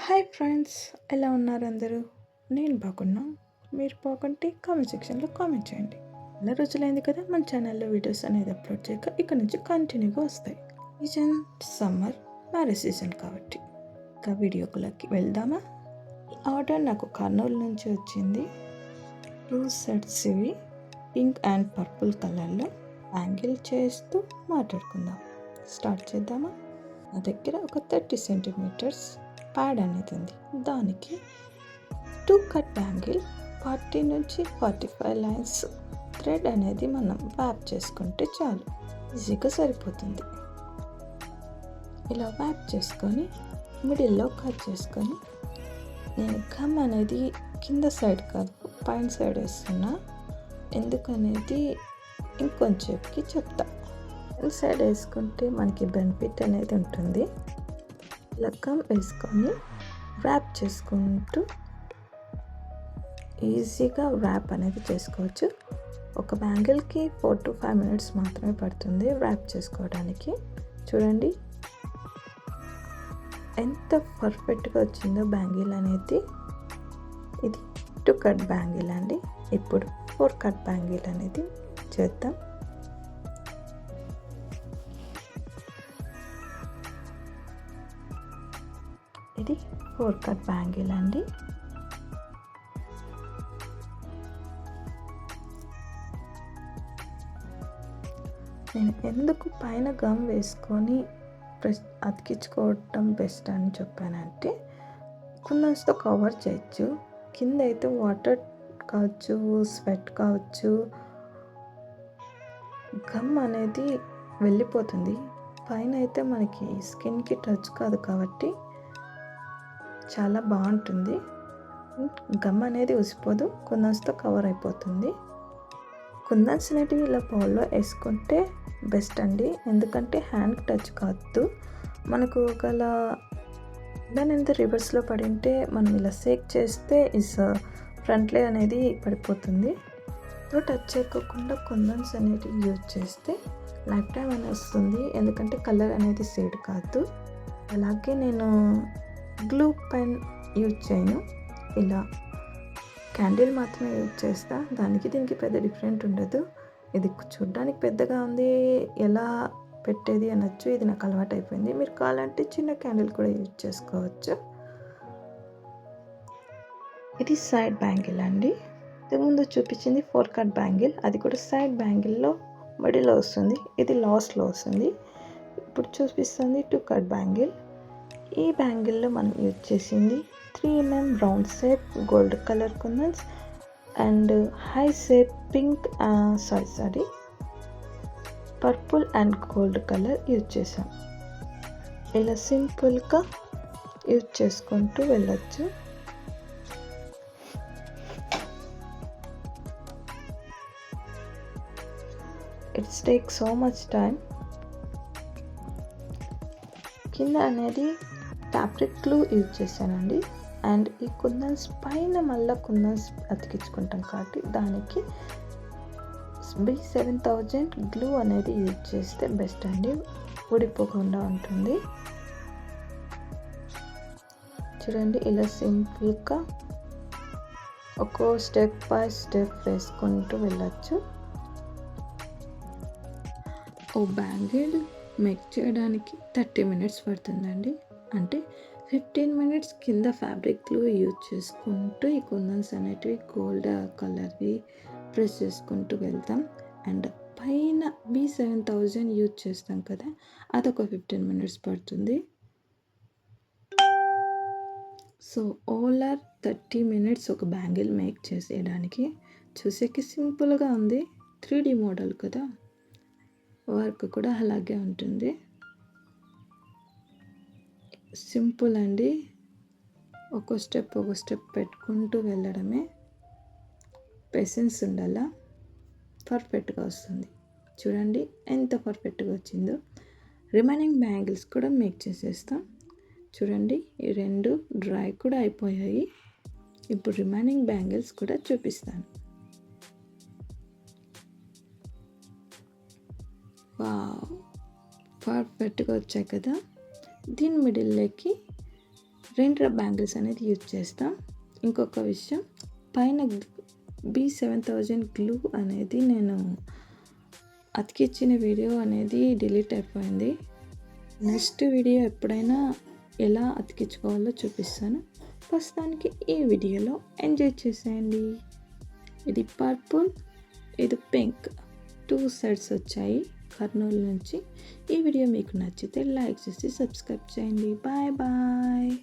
Hi friends, ఎలా ఉన్నారు అందరూ? నేను బాగున్నా. మీరు బాగుంటే కామెంట్ సెక్షన్లో కామెంట్ చేయండి. చాలా రోజులైంది కదా మన ఛానల్లో వీడియోస్ అనేది అప్లోడ్ చేయక. ఇక్కడ నుంచి కంటిన్యూగా వస్తాయి. సీజన్ సమ్మర్ మ్యారేజ్ సీజన్ కాబట్టి ఇంకా వీడియోకులకి వెళ్దామా? ఈ ఆర్డర్ నాకు కర్నూలు నుంచి వచ్చింది. 2 సెట్స్ ఇవి పింక్ అండ్ పర్పుల్ కలర్లో యాంగిల్ చేస్తూ మాట్లాడుకుందాం. స్టార్ట్ చేద్దామా? నా దగ్గర ఒక 30 సెంటీమీటర్స్ ప్యాడ్ అనేది ఉంది. దానికి 2 కట్ బ్యాంగిల్ 40 నుంచి 45 లైన్స్ థ్రెడ్ అనేది మనం వ్యాప్ చేసుకుంటే చాలు, ఈజీగా సరిపోతుంది. ఇలా వ్యాప్ చేసుకొని మిడిల్లో కట్ చేసుకొని, నేను గమ్ అనేది కింద సైడ్ కాదు పైన సైడ్ వేస్తున్నా. ఎందుకనేది ఇంకొంచెంకి చెప్తా. కింద సైడ్ వేసుకుంటే మనకి బెనిఫిట్ అనేది ఉంటుంది. ఇలా గమ్ వేసుకొని ర్యాప్ చేసుకుంటూ ఈజీగా ర్యాప్ అనేది చేసుకోవచ్చు. ఒక బ్యాంగిల్కి 4 to 5 minutes మాత్రమే పడుతుంది ర్యాప్ చేసుకోవడానికి. చూడండి ఎంత పర్ఫెక్ట్గా వచ్చిందో బ్యాంగిల్ అనేది. ఇది 2 కట్ బ్యాంగిల్ అండి. ఇప్పుడు 4 కట్ బ్యాంగిల్ అనేది చేద్దాం. ఇది 4 కట్ బ్యాంగిల్ అండి. నేను ఎందుకు పైన గమ్ వేసుకొని అతికించుకోవటం బెస్ట్ అని చెప్పానంటే, కుందన్స్తో కవర్ చేయొచ్చు. కింద అయితే వాటర్ కావచ్చు, స్వెట్ కావచ్చు, గమ్ అనేది వెళ్ళిపోతుంది. పైన అయితే మనకి స్కిన్కి టచ్ కాదు కాబట్టి చాలా బాగుంటుంది. గమ్ అనేది ఉసిపోదు, కుందన్స్తో కవర్ అయిపోతుంది. కుందన్స్ అనేటివి ఇలా బౌల్లో వేసుకుంటే బెస్ట్ అండి. ఎందుకంటే హ్యాండ్కి టచ్ కాదు. మనకు ఒకవేళ దాని ఎంత రివర్స్లో పడింటే మనం ఇలా షేక్ చేస్తే ఫ్రంట్ లేయర్ అనేది పడిపోతుంది. టచ్ చేయకుండా కుందన్స్ అనేటివి యూజ్ చేస్తే లైఫ్ టైం అనేది వస్తుంది. ఎందుకంటే కలర్ అనేది షేడ్ కాదు. అలాగే నేను గ్లూ పెన్ యూజ్ చేయను, ఇలా క్యాండిల్ మాత్రమే యూజ్ చేస్తా. దానికి దీనికి పెద్ద డిఫరెంట్ ఉండదు. ఇది చూడ్డానికి పెద్దగా ఉంది, ఎలా పెట్టేది అనొచ్చు. ఇది నాకు అలవాటు అయిపోయింది. మీరు కావాలంటే చిన్న క్యాండిల్ కూడా యూజ్ చేసుకోవచ్చు. ఇది సైడ్ బ్యాంగిల్ అండి. ఇంతకుముందు చూపించింది 4 కట్ బ్యాంగిల్, అది కూడా సైడ్ బ్యాంగిల్లో మిడిల్లో వస్తుంది. ఇది లాస్ట్లో వస్తుంది. ఇప్పుడు చూపిస్తుంది 2 కట్ బ్యాంగిల్. ఈ బ్యాంగిల్లో మనం యూజ్ చేసింది 3mm round shape gold colour kundans and high shape pink purple and gold colour use చేసాం. ఇలా సింపుల్గా యూజ్ చేసుకుంటూ వెళ్ళొచ్చు. It's take so much time. కింద అనేది ఫ్యాబ్రిక్ గ్లూ యూజ్ చేశానండి. అండ్ ఈ కుందన్స్ పైన మళ్ళీ కుందన్స్ అతికించుకుంటాం కాబట్టి దానికి B7000 గ్లూ అనేది యూజ్ చేస్తే బెస్ట్ అండి, ఊడిపోకుండా ఉంటుంది. చూడండి ఇలా సింపుల్గా ఒక్కో స్టెప్ బై స్టెప్ వేసుకుంటూ వెళ్ళచ్చు. ఓ బ్యాంగిల్ మేక్ చేయడానికి 30 minutes పడుతుందండి. అంటే 15 minutes కింద ఫ్యాబ్రిక్ గ్లూ యూజ్ చేసుకుంటూ ఈ కుందన్స్ అనేటివి గోల్డ్ కలర్వి ప్రెస్ చేసుకుంటూ వెళ్తాం. అండ్ పైన B7000 యూజ్ చేస్తాం కదా, అదొక 15 minutes పడుతుంది. సో ఓవర్ 30 minutes ఒక బ్యాంగిల్ మేక్ చేసేయడానికి. చూసేకి సింపుల్గా ఉంది, 3D మోడల్ కదా, వర్క్ కూడా అలాగే ఉంటుంది. సింపుల్ అండి, ఒక స్టెప్ పెట్టుకుంటూ వెళ్ళడమే. పేషెన్స్ ఉండాలా, పర్ఫెక్ట్గా వస్తుంది. చూడండి ఎంత పర్ఫెక్ట్గా వచ్చిందో. రిమైనింగ్ బ్యాంగిల్స్ కూడా మేక్ చేసేస్తాం. చూడండి ఈ 2 డ్రై కూడా అయిపోయాయి. ఇప్పుడు రిమైనింగ్ బ్యాంగిల్స్ కూడా చూపిస్తాను. వావ్, పర్ఫెక్ట్గా వచ్చాయి కదా. దీని మిడిల్లోకి రెయిన్ డ్రాప్ బ్యాంగిల్స్ అనేది యూజ్ చేస్తాం. ఇంకొక విషయం, పైన B7000 గ్లూ అనేది నేను అతికిచ్చిన వీడియో అనేది డిలీట్ అయిపోయింది. నెక్స్ట్ వీడియో ఎప్పుడైనా ఎలా అతికించుకోవాలో చూపిస్తాను. ప్రస్తుతానికి ఈ వీడియోలో ఎంజాయ్ చేసేయండి. ఇది పర్పుల్, ఇది పింక్, 2 సెట్స్ వచ్చాయి కర్నూలు నుంచి. ఈ వీడియో మీకు నచ్చితే లైక్ చేసి సబ్స్క్రైబ్ చేయండి. Bye bye.